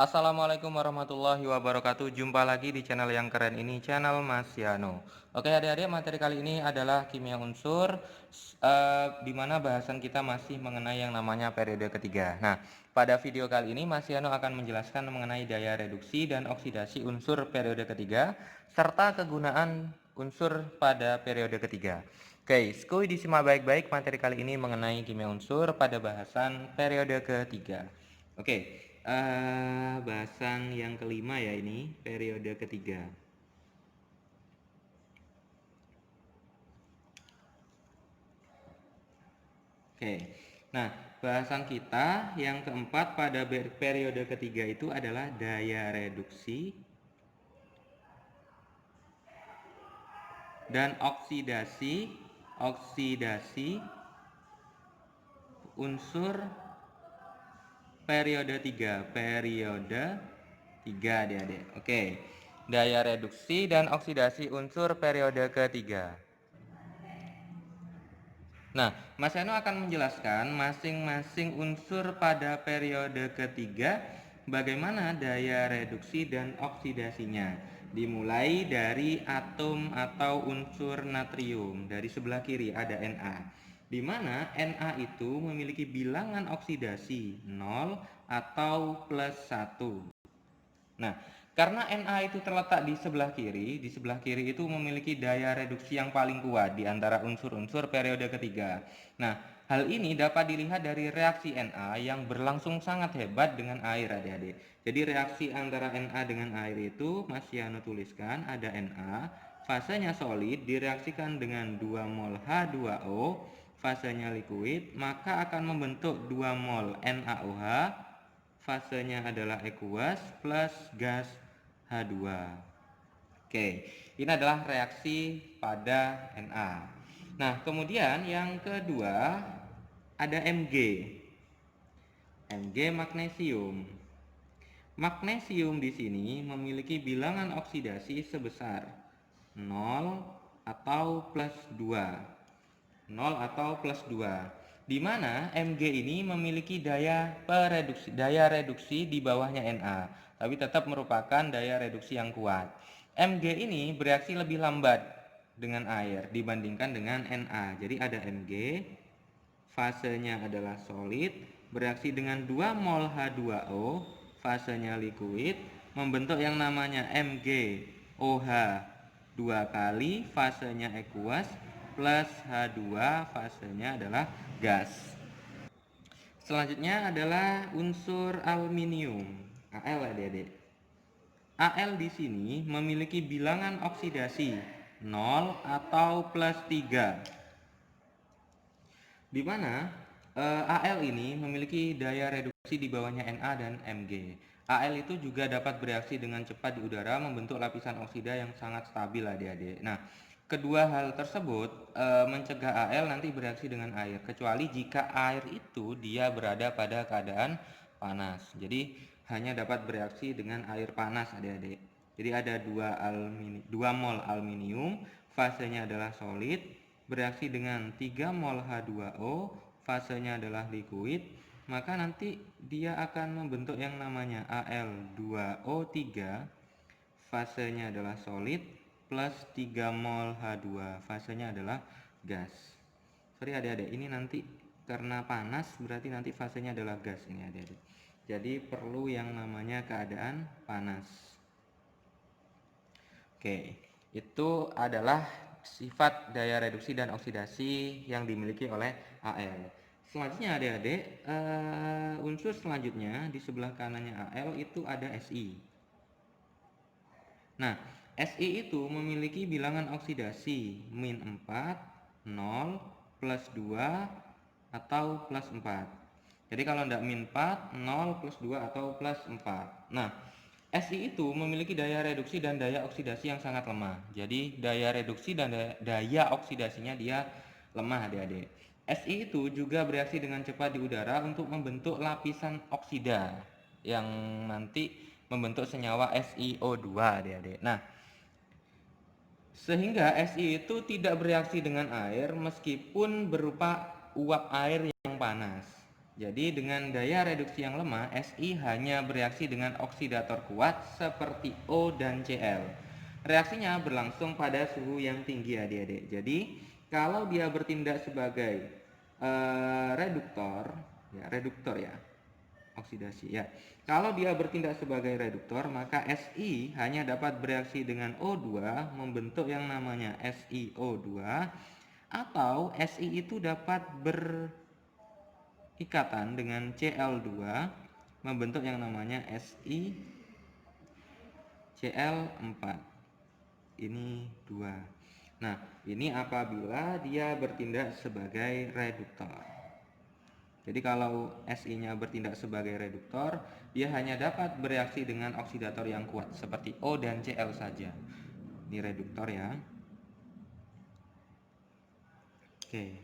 Assalamualaikum warahmatullahi wabarakatuh. Jumpa lagi di channel yang keren ini, channel Mas Yano. Oke adik-adik, materi kali ini adalah kimia unsur, di mana bahasan kita masih mengenai yang namanya periode ketiga. Nah, pada video kali ini Mas Yano akan menjelaskan mengenai daya reduksi dan oksidasi unsur periode ketiga, serta kegunaan unsur pada periode ketiga. Oke, skui disimak baik-baik materi kali ini mengenai kimia unsur pada bahasan periode ketiga. Oke. Bahasan yang kelima ya, ini periode ketiga. Oke, nah bahasan kita yang keempat pada periode ketiga itu adalah daya reduksi dan oksidasi unsur periode 3. Adik-adik. Oke. Daya reduksi dan oksidasi unsur periode ketiga. Nah, Mas Yano akan menjelaskan masing-masing unsur pada periode ketiga bagaimana daya reduksi dan oksidasinya. Dimulai dari atom atau unsur natrium. Dari sebelah kiri ada Na. Di mana Na itu memiliki bilangan oksidasi 0 atau plus 1. Nah, karena Na itu terletak di sebelah kiri itu memiliki daya reduksi yang paling kuat di antara unsur-unsur periode ketiga. Nah, hal ini dapat dilihat dari reaksi Na yang berlangsung sangat hebat dengan air, adik-adik. Jadi reaksi antara Na dengan air itu Mas Yano tuliskan ada Na, fasenya solid direaksikan dengan 2 mol H2O, fasenya liquid, maka akan membentuk 2 mol NaOH, fasenya adalah aqueous plus gas H2. Oke, ini adalah reaksi pada Na. Nah, kemudian yang kedua ada Mg. Mg magnesium. Magnesium di sini memiliki bilangan oksidasi sebesar 0 atau plus 2. 0 atau plus 2. Di mana Mg ini memiliki daya reduksi di bawahnya Na, tapi tetap merupakan daya reduksi yang kuat. Mg ini bereaksi lebih lambat dengan air dibandingkan dengan Na. Jadi ada Mg, fasenya adalah solid, bereaksi dengan 2 mol H2O, fasenya liquid, membentuk yang namanya MgOH 2 kali, fasenya aqueous, plus H2, fasenya adalah gas. Selanjutnya adalah unsur aluminium, Al, adik-adik. Al di sini memiliki bilangan oksidasi 0 atau plus 3. Di mana Al ini memiliki daya reduksi di bawahnya Na dan Mg. Al itu juga dapat bereaksi dengan cepat di udara, membentuk lapisan oksida yang sangat stabil, adik-adik. Nah, kedua hal tersebut mencegah Al nanti bereaksi dengan air, kecuali jika air itu dia berada pada keadaan panas. Jadi hanya dapat bereaksi dengan air panas, adik-adik. Jadi ada 2 mol aluminium, fasenya adalah solid, bereaksi dengan 3 mol H2O, fasenya adalah liquid, maka nanti dia akan membentuk yang namanya Al2O3, fasenya adalah solid, plus 3 mol H2, fasenya adalah gas. Sorry adik-adik, ini nanti karena panas berarti nanti fasenya adalah gas ini, adik-adik. Jadi perlu yang namanya keadaan panas. Oke, itu adalah sifat daya reduksi dan oksidasi yang dimiliki oleh Al. Selanjutnya adik-adik, unsur selanjutnya di sebelah kanannya Al itu ada Si. Nah, Si itu memiliki bilangan oksidasi min 4, 0, plus 2, atau plus 4. Jadi kalau tidak min 4, 0, plus 2, atau plus 4. Nah, Si itu memiliki daya reduksi dan daya oksidasi yang sangat lemah. Jadi daya reduksi dan daya oksidasinya dia lemah, adik-adik. Si itu juga bereaksi dengan cepat di udara untuk membentuk lapisan oksida yang nanti membentuk senyawa SiO2, adik-adik. Nah, sehingga Si itu tidak bereaksi dengan air meskipun berupa uap air yang panas. Jadi dengan daya reduksi yang lemah, Si hanya bereaksi dengan oksidator kuat seperti O dan Cl. Reaksinya berlangsung pada suhu yang tinggi adik-adik. Jadi kalau dia bertindak sebagai reduktor ya, oksidasi ya. Kalau dia bertindak sebagai reduktor, maka Si hanya dapat bereaksi dengan O2 membentuk yang namanya SiO2, atau Si itu dapat ikatan dengan Cl2 membentuk yang namanya SiCl4. Ini 2. Nah, ini apabila dia bertindak sebagai reduktor. Jadi kalau Si-nya bertindak sebagai reduktor, dia hanya dapat bereaksi dengan oksidator yang kuat seperti O dan Cl saja. Ini reduktor ya. Oke.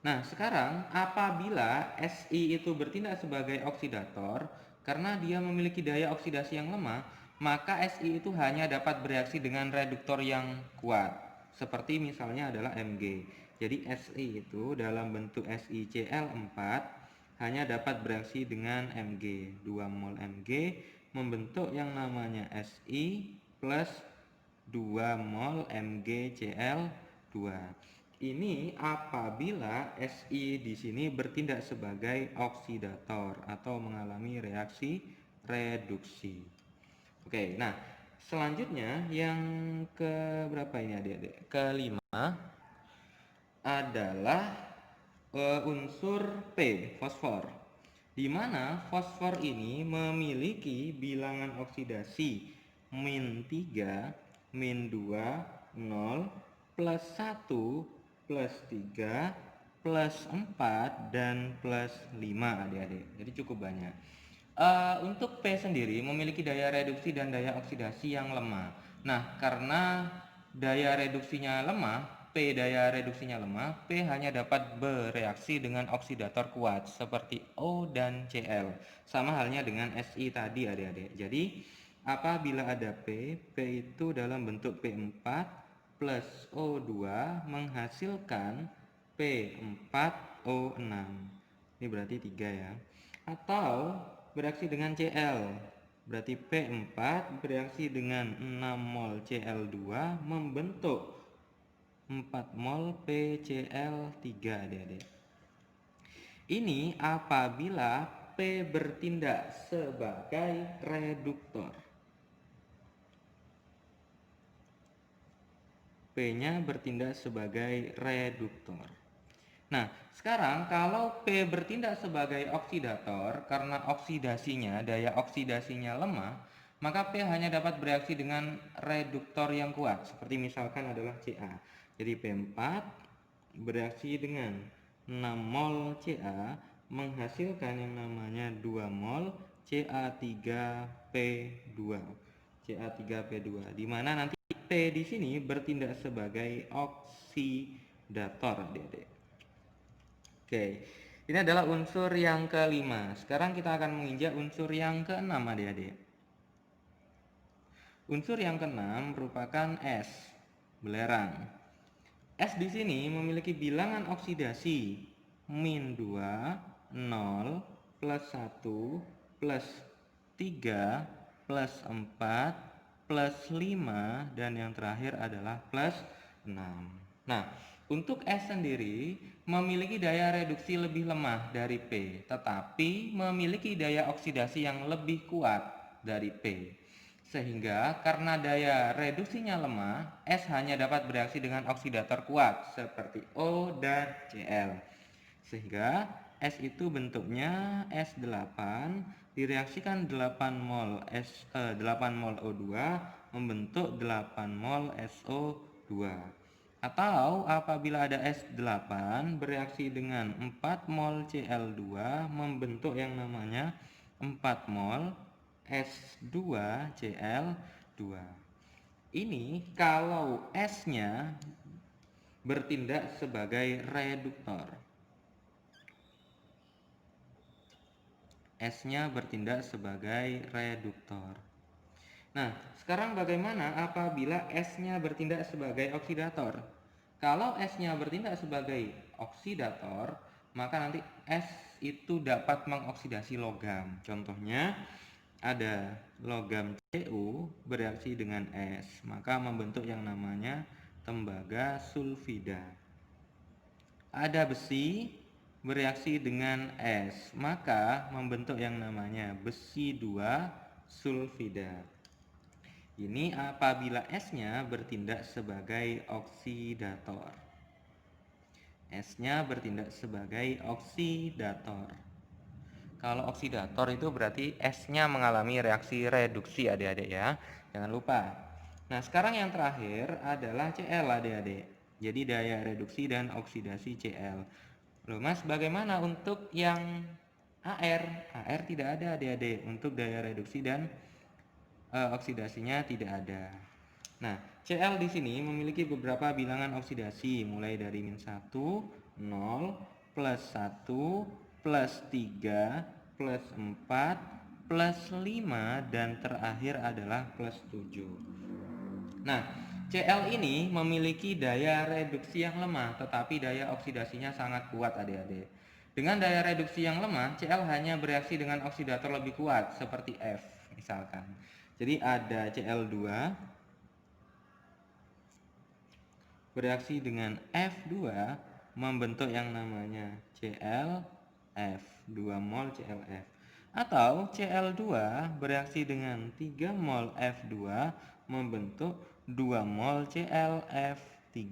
Nah, sekarang apabila Si itu bertindak sebagai oksidator, karena dia memiliki daya oksidasi yang lemah, maka Si itu hanya dapat bereaksi dengan reduktor yang kuat, seperti misalnya adalah Mg. Jadi Si itu dalam bentuk SiCl4 hanya dapat bereaksi dengan Mg, 2 mol Mg membentuk yang namanya Si plus 2 mol MgCl2. Ini apabila Si di sini bertindak sebagai oksidator atau mengalami reaksi reduksi. Oke, nah selanjutnya yang ke berapa ini adik-adik? Kelima adalah unsur P, fosfor. Di mana fosfor ini memiliki bilangan oksidasi min 3, min 2, 0, plus 1, plus 3, plus 4, dan plus 5 adik-adik. Jadi cukup banyak. Untuk P sendiri memiliki daya reduksi dan daya oksidasi yang lemah. Nah, karena daya reduksinya lemah, daya reduksinya lemah, P hanya dapat bereaksi dengan oksidator kuat seperti O dan Cl. Sama halnya dengan Si tadi adik-adik. Jadi, apabila ada P itu dalam bentuk P4 plus O2 menghasilkan P4O6. Ini berarti 3 ya. Atau bereaksi dengan Cl, berarti P4 bereaksi dengan 6 mol Cl2 membentuk 4 mol PCl3 adik-adik. Ini apabila P bertindak sebagai reduktor. P-nya bertindak sebagai reduktor. Nah, sekarang kalau P bertindak sebagai oksidator, karena daya oksidasinya lemah, maka P hanya dapat bereaksi dengan reduktor yang kuat, seperti misalkan adalah Ca. Jadi P4 bereaksi dengan 6 mol Ca menghasilkan yang namanya 2 mol Ca3P2. Ca3P2, di mana nanti P di sini bertindak sebagai oksidator, adik-adik. Oke, ini adalah unsur yang kelima. Sekarang kita akan menginjak unsur yang keenam adik-adik. Unsur yang keenam merupakan S, belerang. S di sini memiliki bilangan oksidasi min 2, 0, plus 1, plus 3, plus 4, plus 5, dan yang terakhir adalah plus 6. Nah, untuk S sendiri memiliki daya reduksi lebih lemah dari P, tetapi memiliki daya oksidasi yang lebih kuat dari P. Sehingga karena daya reduksinya lemah, S hanya dapat bereaksi dengan oksidator kuat seperti O dan Cl. Sehingga S itu bentuknya S8 direaksikan 8 mol O2 membentuk 8 mol SO2. Atau apabila ada S8 bereaksi dengan 4 mol Cl2 membentuk yang namanya 4 mol S2Cl2. Ini kalau S-nya bertindak sebagai reduktor. S-nya bertindak sebagai reduktor. Nah, sekarang bagaimana apabila S-nya bertindak sebagai oksidator? Kalau S-nya bertindak sebagai oksidator, maka nanti es itu dapat mengoksidasi logam. Contohnya ada logam Cu bereaksi dengan es, maka membentuk yang namanya tembaga sulfida. Ada besi bereaksi dengan es, maka membentuk yang namanya besi 2 sulfida. Ini apabila esnya bertindak sebagai oksidator. Esnya bertindak sebagai oksidator. Kalau oksidator itu berarti esnya mengalami reaksi reduksi adik-adik ya. Jangan lupa. Nah sekarang yang terakhir adalah Cl adik-adik. Jadi daya reduksi dan oksidasi Cl. Loh mas, bagaimana untuk yang AR? AR tidak ada adik-adik. Untuk daya reduksi dan oksidasinya tidak ada. Nah, Cl di sini memiliki beberapa bilangan oksidasi mulai dari -1, 0, +1, +3, +4, +5 dan terakhir adalah +7. Nah, Cl ini memiliki daya reduksi yang lemah tetapi daya oksidasinya sangat kuat adik-adik. Dengan daya reduksi yang lemah, Cl hanya bereaksi dengan oksidator lebih kuat seperti F misalkan. Jadi ada Cl2 bereaksi dengan F2 membentuk yang namanya ClF, 2 mol ClF. Atau Cl2 bereaksi dengan 3 mol F2 membentuk 2 mol ClF3.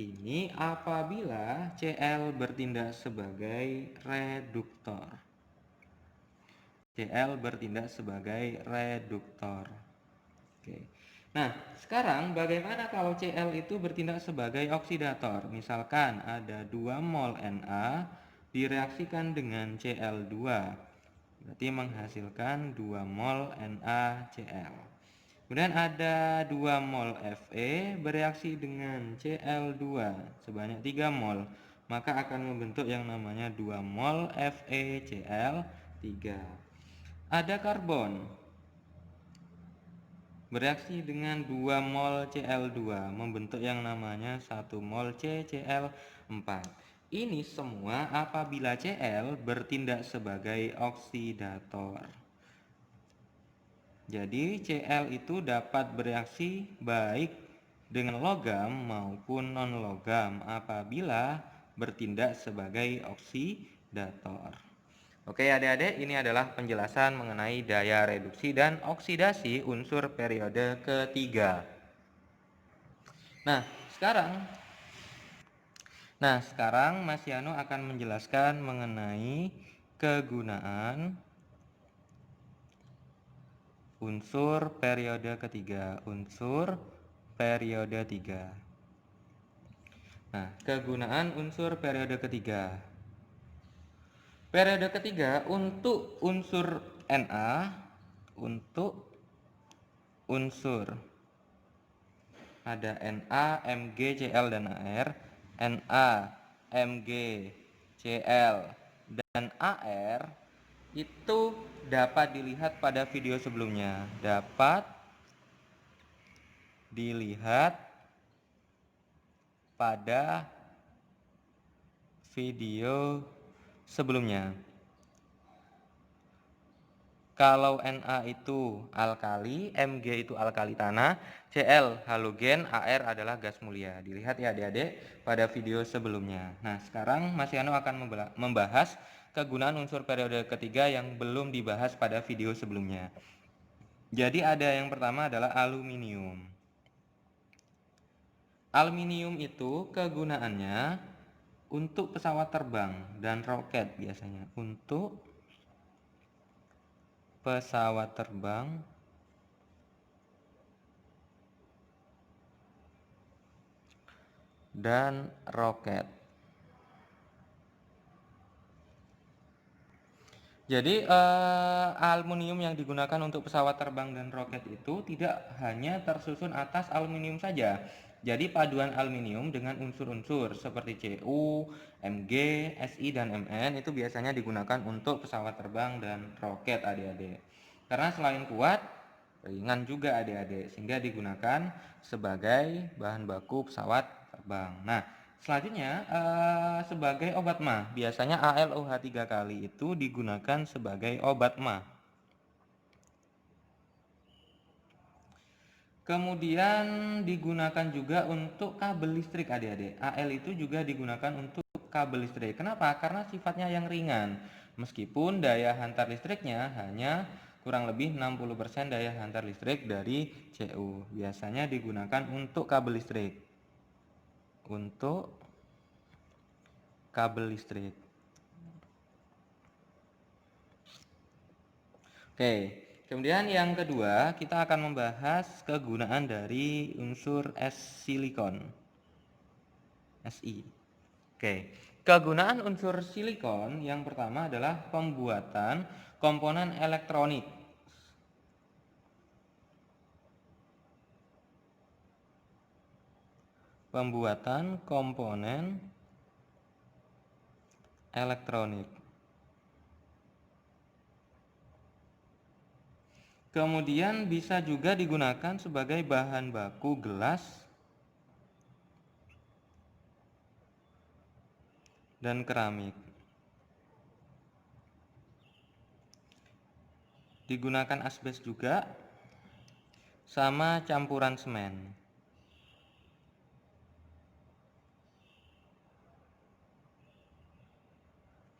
Ini apabila Cl bertindak sebagai reduktor. Cl bertindak sebagai reduktor. Oke. Nah, sekarang bagaimana kalau Cl itu bertindak sebagai oksidator? Misalkan ada 2 mol Na direaksikan dengan Cl2. Berarti menghasilkan 2 mol NaCl. Kemudian ada 2 mol Fe bereaksi dengan Cl2 sebanyak 3 mol. Maka akan membentuk yang namanya 2 mol FeCl3. Ada karbon bereaksi dengan 2 mol Cl2 membentuk yang namanya 1 mol CCl4. Ini semua apabila Cl bertindak sebagai oksidator. Jadi Cl itu dapat bereaksi baik dengan logam maupun non-logam apabila bertindak sebagai oksidator. Oke adik-adik, ini adalah penjelasan mengenai daya reduksi dan oksidasi unsur periode ketiga. Nah, sekarang Mas Yano akan menjelaskan mengenai kegunaan unsur periode ketiga. Nah, kegunaan unsur periode ketiga. Periode ketiga untuk unsur Na, untuk unsur ada Na, Mg, Cl, dan Ar. Na, Mg, Cl, dan Ar itu dapat dilihat pada video sebelumnya. Dapat dilihat pada video sebelumnya. Kalau Na itu alkali, Mg itu alkali tanah, Cl halogen, Ar adalah gas mulia. Dilihat ya adik-adik pada video sebelumnya. Nah, sekarang Mas Yano akan membahas kegunaan unsur periode ketiga yang belum dibahas pada video sebelumnya. Jadi ada yang pertama adalah aluminium. Aluminium itu kegunaannya untuk pesawat terbang dan roket biasanya. Untuk pesawat terbang dan roket. Jadi aluminium yang digunakan untuk pesawat terbang dan roket itu tidak hanya tersusun atas aluminium saja. Jadi paduan aluminium dengan unsur-unsur seperti Cu, Mg, Si, dan Mn itu biasanya digunakan untuk pesawat terbang dan roket adik-adik. Karena selain kuat, ringan juga adik-adik, sehingga digunakan sebagai bahan baku pesawat terbang. Nah, Selanjutnya sebagai obat MA, biasanya ALOH 3 kali itu digunakan sebagai obat MA. Kemudian digunakan juga untuk kabel listrik adik-adik. AL itu juga digunakan untuk kabel listrik. Kenapa? Karena sifatnya yang ringan. Meskipun daya hantar listriknya hanya kurang lebih 60% daya hantar listrik dari CU. Biasanya digunakan untuk kabel listrik. Untuk kabel listrik. Oke, kemudian yang kedua kita akan membahas kegunaan dari unsur es silikon, Si. Oke, kegunaan unsur silikon yang pertama adalah pembuatan komponen elektronik. Pembuatan komponen elektronik. Kemudian bisa juga digunakan sebagai bahan baku gelas dan keramik. Digunakan asbes juga sama campuran semen.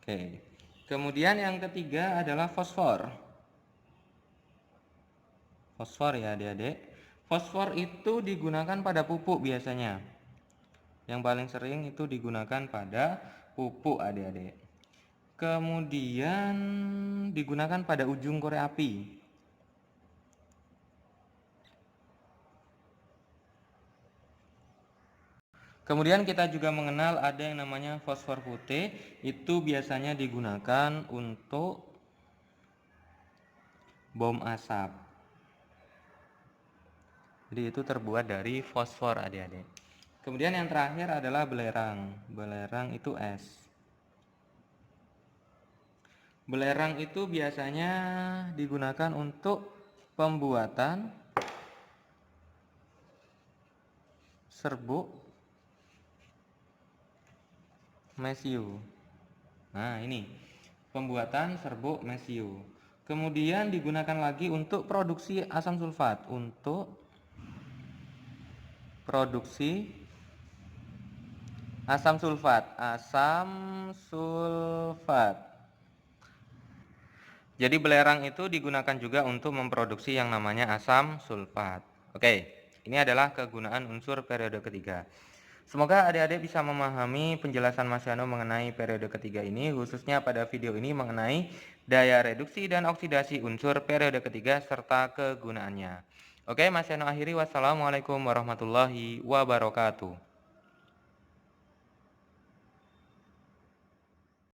Oke. Kemudian yang ketiga adalah fosfor. Fosfor ya adik-adik. Fosfor itu digunakan pada pupuk biasanya. Yang paling sering itu digunakan pada pupuk adik-adik. Kemudian digunakan pada ujung korek api. Kemudian kita juga mengenal ada yang namanya fosfor putih. Itu biasanya digunakan untuk bom asap. Jadi itu terbuat dari fosfor adik-adik. Kemudian yang terakhir adalah belerang. Belerang itu es. Belerang itu biasanya digunakan untuk pembuatan serbuk mesiu. Nah, ini pembuatan serbuk mesiu. Kemudian digunakan lagi untuk produksi asam sulfat. Untuk produksi asam sulfat. Asam sulfat. Jadi belerang itu digunakan juga untuk memproduksi yang namanya asam sulfat. Oke, ini adalah kegunaan unsur periode ketiga. Semoga adik-adik bisa memahami penjelasan Mas Yano mengenai periode ketiga ini, khususnya pada video ini mengenai daya reduksi dan oksidasi unsur periode ketiga serta kegunaannya. Oke, Mas Yano akhiri. Wassalamualaikum warahmatullahi wabarakatuh.